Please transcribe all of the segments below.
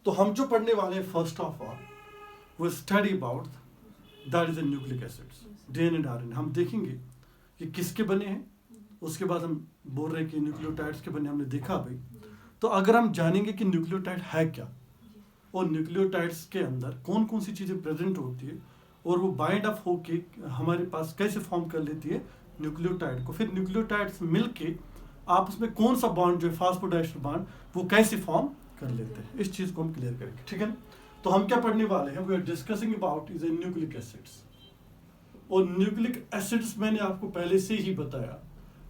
तो हम जो पढ़ने वाले हैं फर्स्ट ऑफ ऑल वो study about that is the nucleic acids DNA and RNA. हम देखेंगे कि किसके बने हैं, उसके बाद हम बोल रहे हैं कि न्यूक्लियोटाइड्स के बने, हमने देखा भाई। तो अगर हम जानेंगे कि न्यूक्लियोटाइड है क्या और न्यूक्लियोटाइड्स के अंदर कौन कौन सी चीज़ें प्रेजेंट होती है और वो बाइंड अप होके हमारे पास कैसे फॉर्म कर लेती है न्यूक्लियोटाइड को, फिर न्यूक्लियोटाइड्स मिलके आपस में कौन सा बॉन्ड जो है फास्फोडाइस्टर बॉन्ड वो कैसे फॉर्म कर लेते हैं, इस चीज़ को हम क्लियर करेंगे, ठीक है ना। तो हम क्या पढ़ने वाले हैं, we are discussing about is a nucleic acids. और न्यूक्लिक एसिड्स मैंने आपको पहले से ही बताया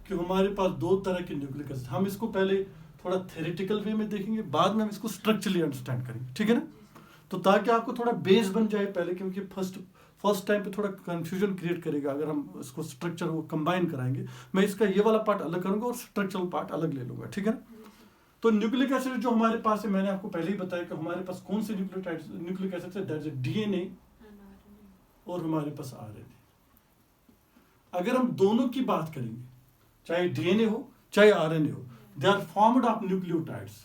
कि हमारे पास दो तरह के न्यूक्लिक एसिड। हम इसको पहले थोड़ा थ्योरेटिकल वे में देखेंगे, बाद में हम इसको स्ट्रक्चरली अंडरस्टैंड करेंगे, ठीक है ना। तो ताकि आपको थोड़ा बेस बन जाए पहले, क्योंकि फर्स्ट टाइम पे थोड़ा कंफ्यूजन क्रिएट करेगा अगर हम इसको स्ट्रक्चर वो कंबाइन कराएंगे। मैं इसका ये वाला पार्ट अलग करूंगा और स्ट्रक्चरल पार्ट अलग ले लूंगा, ठीक है ना। तो न्यूक्लिक एसिड जो हमारे पास है, मैंने आपको पहले ही बताया कि हमारे पास कौन से न्यूक्लिक एसिड है, दैट इज डीएनए और हमारे पास आरएनए। अगर हम दोनों की बात करेंगे, चाहे डीएनए हो चाहे आरएनए हो, they are formed of nucleotides,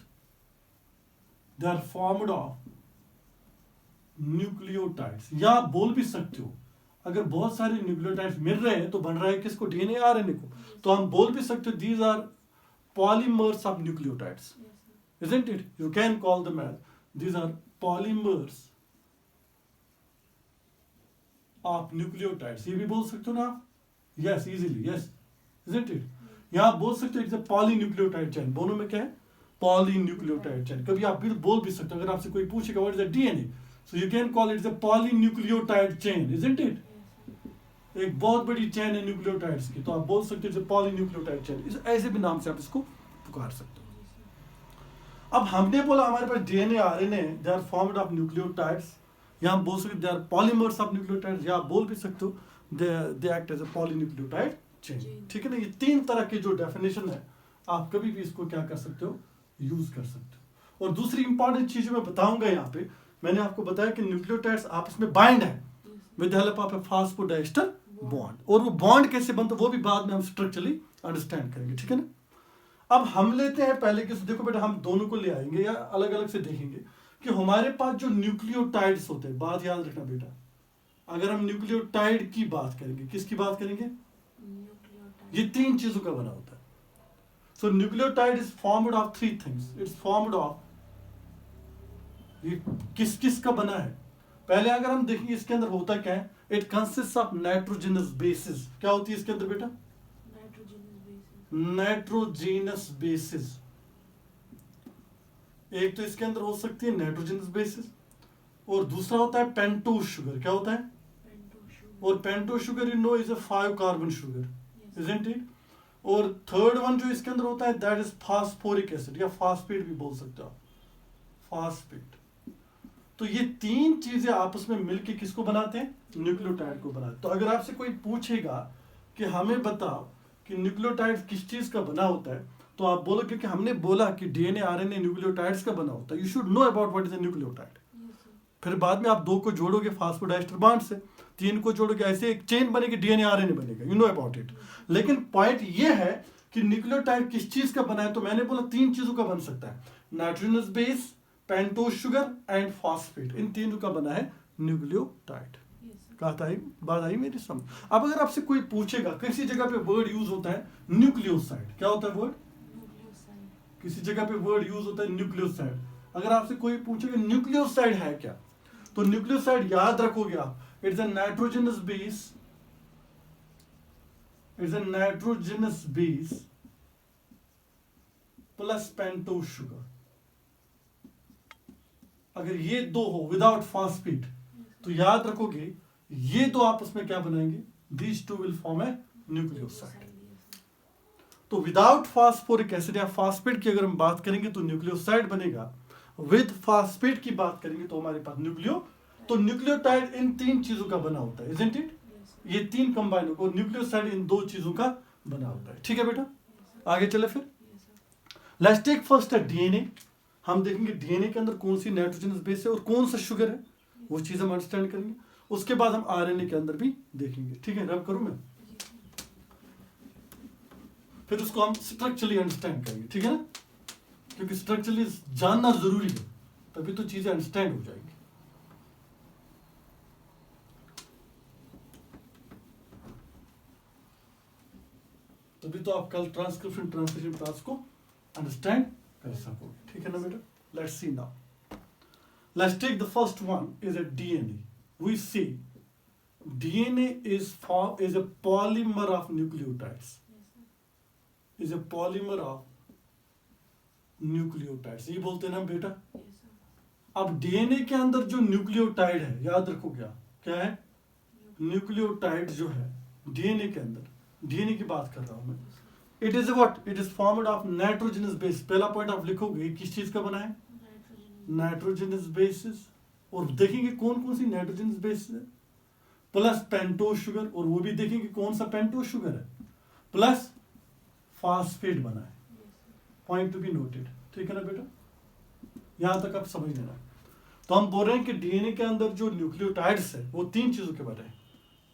they are formed of nucleotides. या आप बोल भी सकते हो अगर बहुत सारे न्यूक्लियोटाइड्स मिल रहे हैं तो बन रहा है किसको, डीएनए आरएनए को। तो हम बोल भी सकते हो these are polymers of nucleotides, isn't it? You can call them as these are polymers of nucleotides. ये भी बोल सकते हो ना आप, yes easily, yes, isn't it? यहाँ आप बोल सकते हो it's a polynucleotide chain। दोनों में क्या है, polynucleotide chain। कभी आप भी बोल भी सकते हो अगर आपसे कोई पूछेगा what is a DNA, so you can call it a polynucleotide chain, isn't it? एक बहुत बड़ी चेन है न्यूक्लियोटाइड्स की, तो आप बोल सकते हो पॉलीन्यूक्लियोटाइड चेन, ऐसे भी नाम से आप इसको पुकार सकते हो। अब हमने बोला हमारे पास DNA RNA they are formed of nucleotides, या हम बोल सकते they are polymers of nucleotides, या आप बोल भी सकते हो they act as a polynucleotide chain, ठीक है ना। ये तीन तरह के जो डेफिनेशन है आप कभी भी इसको क्या कर सकते हो, यूज कर सकते हो। और दूसरी इंपॉर्टेंट चीज मैं बताऊंगा यहाँ पे, मैंने आपको बताया कि न्यूक्लियोटाइड्स आपस में बाइंड है with the help of A phosphodiester bond, और वो बॉन्ड कैसे बनता है वो भी बाद में हम स्ट्रक्चरली अंडरस्टैंड करेंगे, ठीक है ना। अब हम लेते हैं पहले कि देखो बेटा, हम दोनों को ले आएंगे या अलग अलग से देखेंगे कि हमारे पास जो न्यूक्लियोटाइड्स होते हैं, बात याद रखना बेटा, अगर हम न्यूक्लियोटाइड की बात करेंगे, किसकी बात करेंगे, ये तीन चीजों का बना होता है। So nucleotide is formed of three things, it's formed of, ये किस किस का बना है। पहले अगर हम देखेंगे इसके अंदर होता क्या है, it consist of nitrogenous bases. क्या होती है इसके अंदर बेटा, नाइट्रोजनस बेसिस। एक तो इसके अंदर हो सकती है नाइट्रोजनस बेसिस, और दूसरा होता है पेंटोज शुगर। क्या होता है, और pentose sugar you know is a 5 carbon sugar, isn't it. और थर्ड वन जो इसके अंदर होता है दैट इज फास्फोरिक एसिड, या फास्फेट भी बोल सकते हो आप, फास्फेट। तो ये तीन चीजें आपस में मिलके किसको बनाते हैं, न्यूक्लियोटाइड को बनाते हैं। तो अगर आपसे कोई पूछेगा कि हमें बताओ कि न्यूक्लियोटाइड किस चीज का बना होता है, तो आप बोलोगे कि हमने बोला कि डीएनए आरएनए न्यूक्लियोटाइड्स का बना होता है। You should know about what is a nucleotide. फिर बाद में आप दो को जोड़ोगे फास्फोडाइस्टर बॉन्ड से, तीन को जोड़ोगे, ऐसे एक चेन बनेगी, डीएनए आरएनए बनेगा, यू नो अबाउट इट। लेकिन पॉइंट ये है कि न्यूक्लियोटाइड किस चीज का बना है, तो मैंने बोला तीन चीजों का बन सकता है, nitrogenous base, pentose sugar and phosphate, इन तीनों का बना है न्यूक्लियोटाइड। कहता है, बात आई मेरी समझ। अब अगर आपसे कोई पूछेगा, किसी जगह पे वर्ड यूज होता है न्यूक्लियोसाइड, क्या होता है वर्ड, किसी जगह पे वर्ड यूज होता है न्यूक्लियोसाइड। अगर आपसे कोई पूछेगा न्यूक्लियोसाइड है क्या, तो न्यूक्लियोसाइड याद रखोगे आप, it's a nitrogenous base, it's a nitrogenous base plus pentose sugar. अगर ये दो हो विदाउट फास्फेट, तो याद रखोगे ये दो आपस में क्या बनाएंगे, these two will form A nucleoside. तो विदाउट फास्फोरिक एसिड या फास्फेट की अगर हम बात करेंगे तो न्यूक्लियोसाइड बनेगा, विद फास्फेट की बात करेंगे तो हमारे पास तो न्यूक्लियोटाइड इन तीन चीजों का बना होता है, इजंट इट। ये तीन कंबाइन होकर न्यूक्लियोसाइड इन दो चीजों का बना होता है, ठीक है बेटा। आगे चले फिर, लेट्स टेक फर्स्ट है डीएनए। हम देखेंगे डीएनए के अंदर कौन सी नाइट्रोजनस बेस है और कौन सा शुगर है, वो चीज हम अंडरस्टैंड करेंगे। उसके बाद हम आरएनए के अंदर भी देखेंगे, ठीक है। रब करूं मैं, फिर उसको हम स्ट्रक्चरली अंडरस्टैंड करेंगे, ठीक है ना, क्योंकि स्ट्रक्चरली जानना जरूरी है। तभी तो चीजें अंडरस्टैंड हो जाएंगी। तभी तो आप कल ट्रांसक्रिप्शन ट्रांसलेशन टास्क को अंडरस्टैंड कर सकोगे। ठीक है ना बेटा? Let's see now, let's take the first one is a DNA. We see DNA is a polymer of nucleotides. Is a polymer of nucleotides. ये बोलते हैं ना बेटा? अब DNA के अंदर जो न्यूक्लियोटाइड है, याद रखो क्या है? न्यूक्लियोटाइड जो है DNA के अंदर, DNA की बात कर रहा हूं मैं। It is what? It is formed of nitrogenous base. पहला पॉइंट आप लिखोगे किस चीज का बना है? Nitrogenous bases. और देखेंगे कौन कौन सी नाइट्रोजनस बेसिस है, प्लस पेंटोज शुगर, और वो भी देखेंगे कौन सा पेंटोज शुगर है, प्लस फास्फेट बना है। Point to be noted. ठीक है ना बेटा? यहां तक आप समझ लेना। तो हम बोल रहे हैं कि डीएनए के अंदर जो न्यूक्लियोटाइड्स है वो तीन चीजों के बने हैं,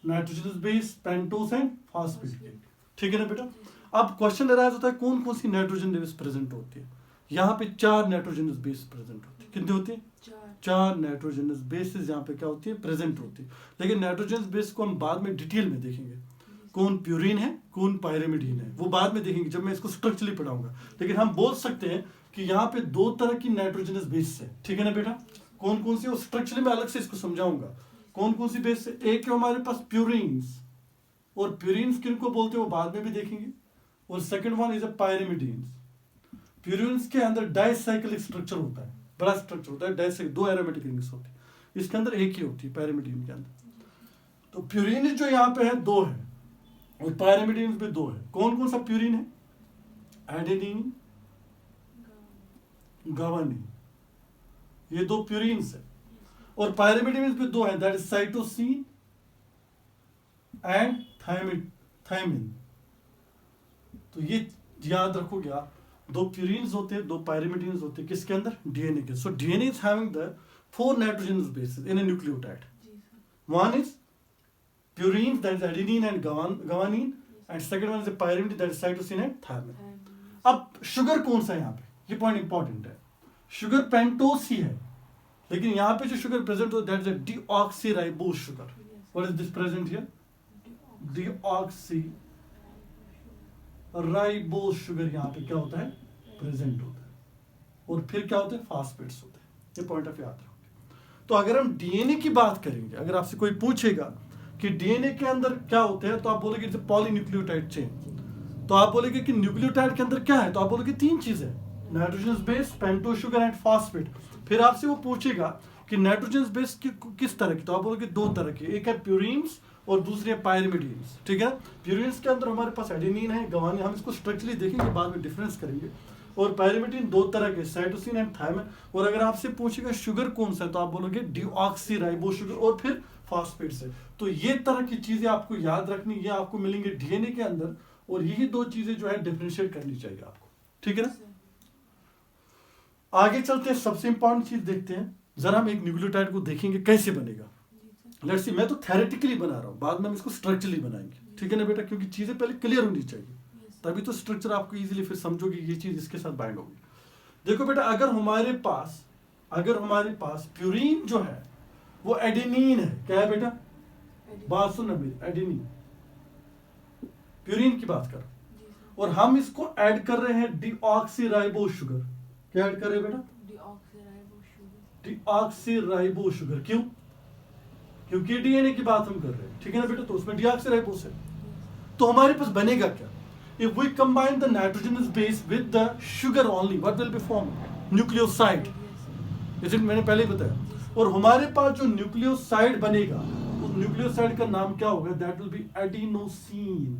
nitrogenous base, pentose and phosphate के। ठीक है ना बेटा? अब क्वेश्चन अराइज होता है कौन कौन सी नाइट्रोजन बेस प्रेजेंट होती है। यहाँ पे 4 नाइट्रोजनस बेस प्रेजेंट होती है। कितनी होती है? 4 नाइट्रोजनस बेसिस यहाँ पे क्या होती है? प्रेजेंट होती है। लेकिन नाइट्रोजनस बेस को हम बाद में डिटेल में देखेंगे, कौन प्यूरिन है, कौन पायरिमिडीन है, वो बाद में देखेंगे जब मैं इसको स्ट्रक्चरली पढ़ाऊंगा। लेकिन हम बोल सकते हैं कि यहाँ पे 2 तरह की नाइट्रोजनस बेस है। ठीक है ना बेटा? कौन कौन सी, और स्ट्रक्चरली मैं अलग से इसको समझाऊंगा कौन कौन सी बेस है। एक है हमारे पास प्यूरिन्स, और प्यूरिन्स किनको बोलते हैं वो बाद में भी देखेंगे। और second one is a pyrimidines. Purines के अंदर डाइसाइक्लिक स्ट्रक्चर होता है, बड़ा स्ट्रक्चर होता है, डाइसाइक्लिक 2 एरोमेटिक रिंग्स होती है, इसके अंदर एक ही होती है पायरिमिडीन के अंदर। तो प्यूरिन जो यहाँ पे है 2 है, और पायरिमिडीन भी 2 है। कौन कौन सा प्यूरिन है? एडेनिन, गावानिन, ये 2 प्यूरिन्स है। और पायरिमिडीन भी 2 है, that is cytosine and thymine. तो ये याद रखोगे आप, 2 प्यूरिन्स होते हैं, 2 पायरिमिडीन्स होते हैं, किसके अंदर? डीएनए के। So DNA is having the 4 nitrogenous bases in a nucleotide. One is purines, that is adenine and guanine, and second one is a pyrimidine, that is cytosine and thymine. अब sugar कौन सा है यहाँ पे? ये point important है। Sugar pentose ही है, लेकिन यहाँ पे जो शुगर प्रेजेंट होता है that is a deoxyribose sugar. What is this present here? Deoxyribose sugar यहाँ पे क्या होता है? प्रेजेंट होता है। और फिर क्या होता है? फास्फेट्स होते हैं। ये पॉइंट ऑफ याद रखोगे। तो अगर हम डीएनए की बात करेंगे, अगर आपसे कोई पूछेगा कि डीएनए के अंदर क्या होते हैं, तो आप बोलोगे इट्स अ पॉलीन्यूक्लियोटाइड चेन। तो आप बोलोगे कि न्यूक्लियोटाइड के अंदर क्या है, तो आप बोलोगे 3 चीजें, nitrogenous base, pentose sugar and phosphate. फिर आपसे वो पूछेगा कि नाइट्रोजनस बेस किस तरह की, तो आप बोलोगे 2 तरह की, एक है प्यूरिन्स और दूसरी है पायरिमिडीन्स। ठीक है? प्यूरिन्स के अंदर हमारे पास एडेनिन है, गवानिन, हम इसको स्ट्रक्चरली देखेंगे, बाद में डिफरेंस करेंगे। और पायरिमिडीन 2 तरह के, साइटोसिन एंड थायमिन। और अगर आपसे पूछेगा शुगर कौन सा है, तो आप बोलोगे डीऑक्सीराइबोज शुगर, और फिर फास्फेट से। तो ये तरह की चीजें आपको याद रखनी, ये आपको मिलेंगे डीएनए के अंदर, और यही 2 चीजें जो है डिफरेंशिएट करनी चाहिए आपको। ठीक है ना? आगे चलते हैं, सबसे इंपॉर्टेंट चीज देखते हैं, जरा हम एक न्यूक्लियोटाइड को देखेंगे कैसे बनेगा। लेट्स सी, मैं तो थ्योरेटिकली बना रहा हूं, बाद में हम इसको स्ट्रक्चरली बनाएंगे। ठीक है ना बेटा? क्योंकि चीजें पहले क्लियर होनी चाहिए, तभी तो स्ट्रक्चर आपको इजीली फिर समझोगे ये चीज इसके साथ बाइंड होगी। देखो बेटा, अगर हमारे पास प्यूरिन जो है वो एडेनिन है, क्या है बेटा? बात सुनना मेरी, एडेनिन, प्यूरिन की बात कर, और हम इसको ऐड कर रहे हैं डीऑक्सीराइबोज शुगर। क्या ऐड कर रहे हैं बेटा? Deoxyribose sugar. क्यों? क्योंकि डीएनए की बात हम कर रहे हैं। ठीक है ना बेटा? तो उसमें डीऑक्सीराइबोज है। तो हमारे पास बनेगा क्या? If we combine the nitrogenous base with the sugar only, what will be formed? Nucleoside. इसे मैंने पहले ही बताया। और हमारे पास जो न्यूक्लियोसाइड बनेगा, उस न्यूक्लियोसाइड का नाम क्या होगा? That will be adenosine.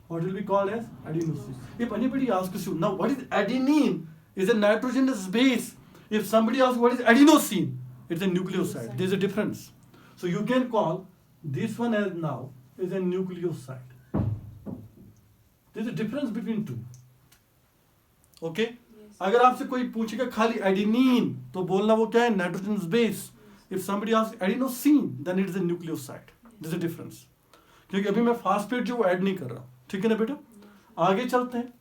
What will be called as adenosine? If anybody asks you now, what is adenine? Is a nitrogenous base. If somebody asks what is adenosine, it's a nucleoside. There's a difference. So you can call this one as now is a nucleoside. There's a difference between two. Okay? अगर आपसे कोई पूछेगा खाली adenine, तो बोलना वो क्या है? Nitrogenous base. If somebody asks adenosine, then it is a nucleoside. This is a difference, क्योंकि अभी मैं फास्फेट जो ऐड नहीं कर रहा। ठीक है ना बेटा? आगे चलते हैं।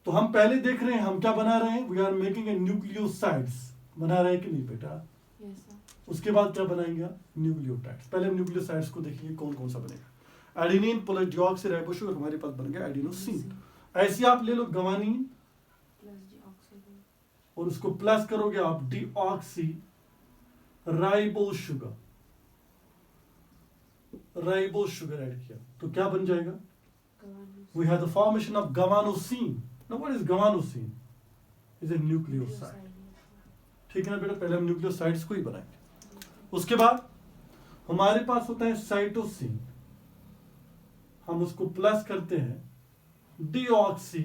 तो हम पहले देख रहे हैं हम क्या बना रहे हैं, we are making a nucleosides, बना रहे हैं कि नहीं बेटा? Yes, sir. उसके बाद क्या बनाएंगे? न्यूक्लियोटाइड्स। पहले हम न्यूक्लियोसाइड्स को देखेंगे कौन कौन सा बनेगा। एडेनिन प्लस डिऑक्सीराइबोसुगर हमारे पास बन गया एडिनोसिन। ऐसे आप ले लो गवानीन Plus deoxy. और उसको प्लस करोगे आप डिऑक्सी राइबोसुगर, राइबोसुगर ऐड किया तो क्या बन जाएगा? Guanine. We have the formation of guanosine. Now what is guanosine? Is a nucleoside. ठीक है ना बेटा, पहले हम न्यूक्लियोसाइड्स को ही बनाएंगे। उसके बाद हमारे पास होता है साइटोसिन, हम उसको प्लस करते हैं डीऑक्सी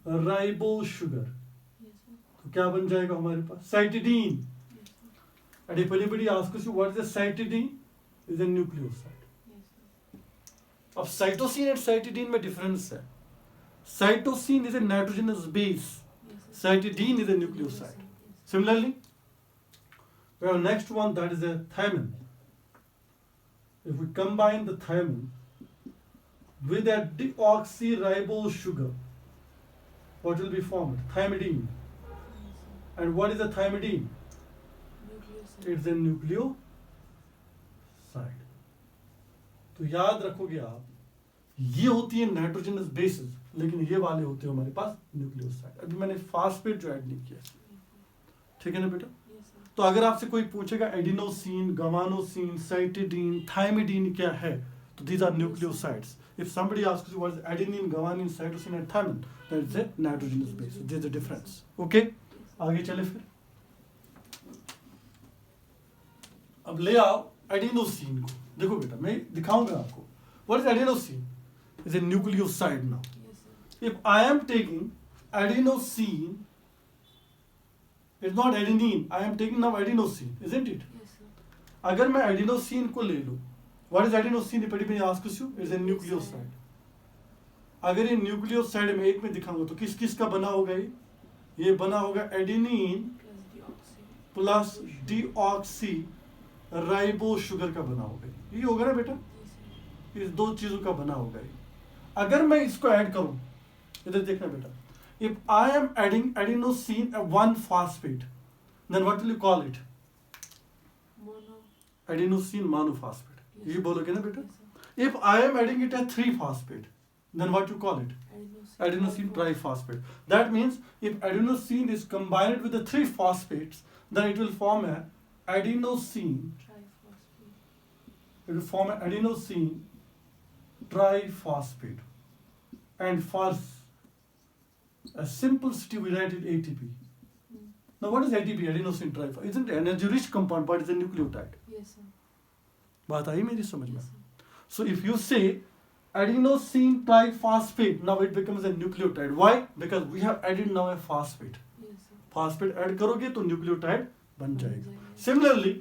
राइबोसुगर, Yes, sir. तो क्या बन जाएगा हमारे पास? Cytidine. Yes, sir. And if anybody asks you what is a cytidine, is a nucleoside. Yes, sir. अब साइटोसिन एंड साइटिडीन में डिफरेंस है। Cytosine is a nitrogenous base, Yes, sir. cytidine is a nucleoside. Yes. Similarly, we have next one that is a thymine. If we combine the thymine with a deoxyribose sugar, what will be formed? Thymidine. Yes, sir. And what is a thymidine? Nucleoside. It's a nucleoside. तो याद रखोगे आप, ये होती है nitrogenous bases, लेकिन ये वाले होते हैं हमारे पास न्यूक्लियोसाइड। अभी मैंने फास्फेट जो ऐड नहीं किया, ठीक है ना बेटा? Yes, sir. तो अगर आपसे कोई पूछेगा एडिनोसिन, गवानोसिन, साइटिडीन, थाइमिडीन क्या है, तो these are nucleosides. If somebody asks you what is adenine, guanine, cytosine and thymine, that is a nitrogenous base. There is a difference. Okay, आगे चले फिर। अब ले आओ एडिनोसिन को। देखो बेटा, मैं दिखाऊंगा आपको what is adenosine. Is a nucleoside now. Yes, sir. If I am taking adenosine, it's not adenine, I am taking now adenosine, isn't it? Yes, sir. अगर मैं adenosine को ले लूं, what is adenosine? If anybody asks you, it's a nucleoside. अगर ये nucleoside में एक में दिखाऊंगा तो किस किस का बना होगा ये बना होगा adenine Plus deoxy. Plus deoxy ribose sugar का बना होगा। ये होगा ना बेटा, Yes, sir. इस दो चीजों का बना होगा ये। अगर मैं इसको ऐड करूं, इधर देखना बेटा, if I am adding adenosine one phosphate, then what will you call it? Mono. Adenosine monophosphate. ये बोलोगे ना बेटा। Yes, sir. If I am adding it at 3 phosphate, then what you call it? Adenosine. Adenosine triphosphate. That means if adenosine is combined with the 3 phosphates, then it will form a adenosine. Triphosphate. It will form an adenosine triphosphate. And for a simplicity, we write it ATP. Hmm. Now, what is ATP? Adenosine triphosphate. Isn't it energy-rich compound, but it's a nucleotide. Yes, sir. बात आई मेरी समझ में? Yes, sir. So if you say adenosine triphosphate, now it becomes a nucleotide. Why? Because we have added now a phosphate. Yes, sir. Phosphate add करोगे तो nucleotide बन बन जाएगा। जाएगा। Similarly,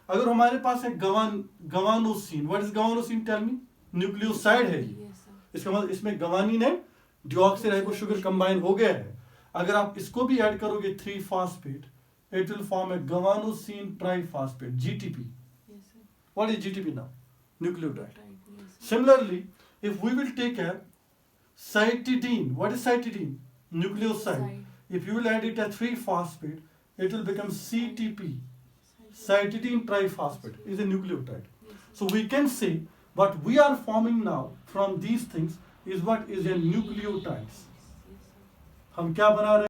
अगर हमारे पास है गवानोसिन, what is गवानोसिन? Tell me. Nucleoside है ये। Yes, sir. इसका मतलब इसमें गवानीन है डिऑक्सीराइबोसुगर कंबाइन हो गया है। अगर आप इसको भी ऐड करोगे 3 phosphate, it will form a guanosine triphosphate, GTP. Yes, sir. What is GTP now? Nucleotide. Right. Yes, sir. Similarly, if we will take a cytidine, what is cytidine? Nucleoside. Side. If you will add it at 3 phosphate, it will become CTP. Side. Cytidine triphosphate is a nucleotide. Yes, sir. So we can say what we are forming now from these things is what is a nucleotides. Yes, sir. हम क्या बना रहे हैं?